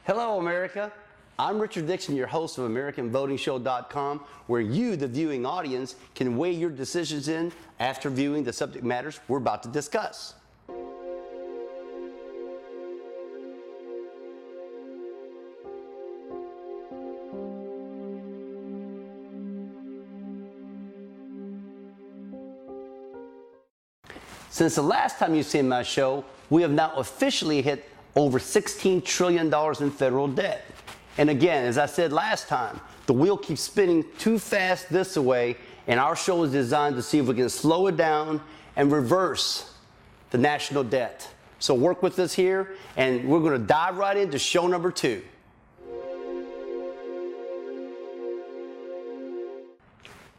Hello, America. I'm Richard Dixon, your host of AmericanVotingShow.com, where you, the viewing audience, can weigh your decisions in after viewing the subject matters we're about to discuss. Since the last time you've seen my show, we have now officially hit over $16 trillion in federal debt. And again, as I said last time, the wheel keeps spinning too fast this way, and our show is designed to see if we can slow it down and reverse the national debt. So work with us here, and we're going to dive right into show number 2.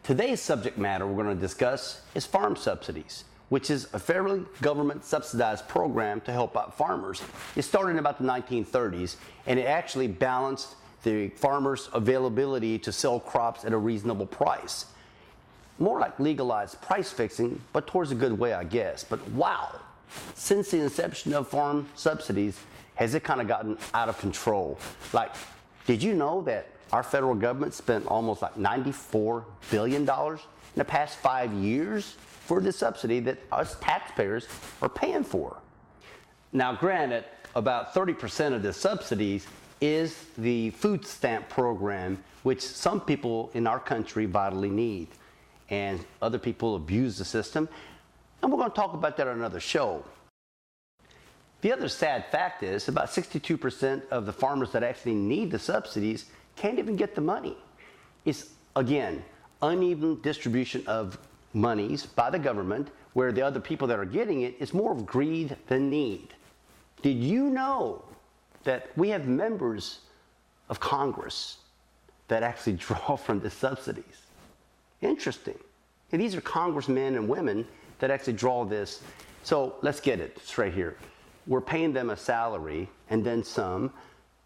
Today's subject matter we're going to discuss is farm subsidies, which is a federally government subsidized program to help out farmers. It started in about the 1930s, and it actually balanced the farmers' availability to sell crops at a reasonable price. More like legalized price fixing, but towards a good way, I guess. But wow, since the inception of farm subsidies, has it kind of gotten out of control? Like, did you know that our federal government spent almost like $94 billion in the past 5 years for the subsidy that us taxpayers are paying for? Now, granted, about 30% of the subsidies is the food stamp program, which some people in our country vitally need, and other people abuse the system, and we're going to talk about that on another show. The other sad fact is about 62% of the farmers that actually need the subsidies can't even get the money. It's, again, uneven distribution of monies by the government, where the other people that are getting it is more of greed than need. Did you know that we have members of Congress that actually draw from the subsidies? Interesting. And these are congressmen and women that actually draw this. So let's get it straight here. We're paying them a salary and then some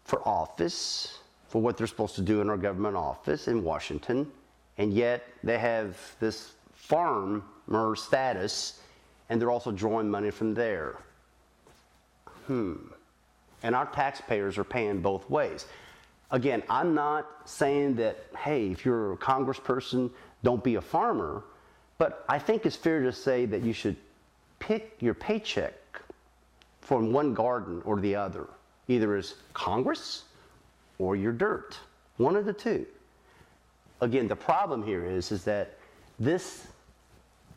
for office, for what they're supposed to do in our government office in Washington, and yet they have this farmer status, and they're also drawing money from there. And our taxpayers are paying both ways. Again, I'm not saying that, hey, if you're a congressperson, don't be a farmer, but I think it's fair to say that you should pick your paycheck from one garden or the other, either as Congress or your dirt, one of the two. Again, the problem here is that this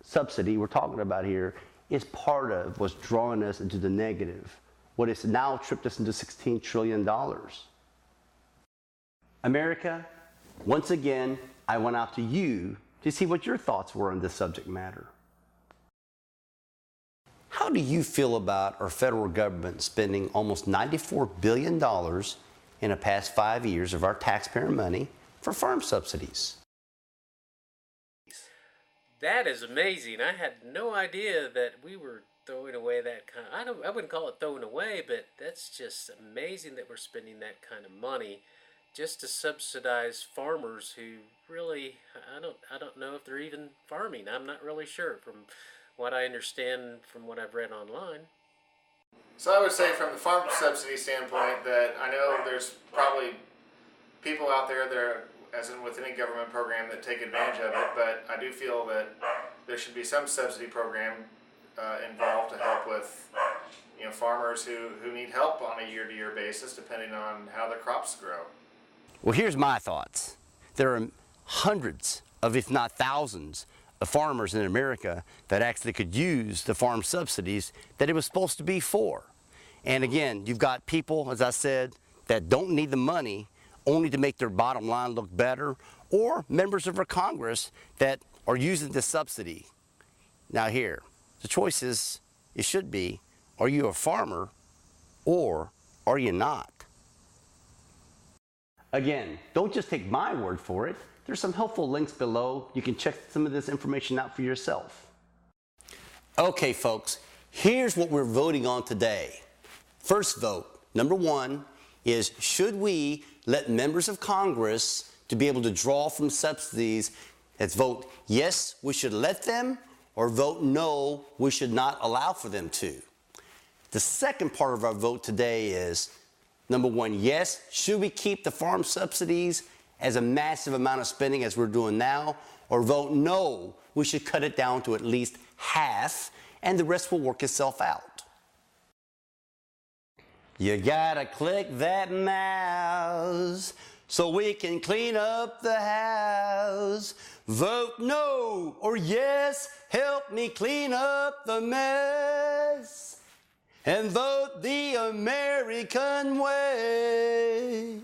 subsidy we're talking about here is part of what's drawing us into the negative, what has now tripped us into $16 trillion. America, once again, I went out to you to see what your thoughts were on this subject matter. How do you feel about our federal government spending almost $94 billion in the past 5 years of our taxpayer money for farm subsidies? That is amazing. I had no idea that we were throwing away that kind of, I wouldn't call it throwing away, but that's just amazing that we're spending that kind of money just to subsidize farmers who really, I don't know if they're even farming. I'm not really sure from what I understand from what I've read online. So I would say from the farm subsidy standpoint that I know there's probably people out there that are, as in with any government program, that take advantage of it, but I do feel that there should be some subsidy program involved to help with farmers who need help on a year-to-year basis depending on how their crops grow. Well, here's my thoughts. There are hundreds of, if not thousands, of farmers in America that actually could use the farm subsidies that it was supposed to be for. And again, you've got people, as I said, that don't need the money only to make their bottom line look better, or members of our Congress that are using the subsidy. Now here, the choice is, it should be, are you a farmer or are you not? Again, don't just take my word for it. There's some helpful links below. You can check some of this information out for yourself. Okay, folks, here's what we're voting on today. First vote, number 1, is should we let members of Congress to be able to draw from subsidies? Let's vote yes, we should let them, or vote no, we should not allow for them to. The second part of our vote today is, Number one, yes, should we keep the farm subsidies as a massive amount of spending as we're doing now? Or vote no, we should cut it down to at least half and the rest will work itself out. You gotta click that mouse so we can clean up the house. Vote no or yes, help me clean up the mess. And vote the American way.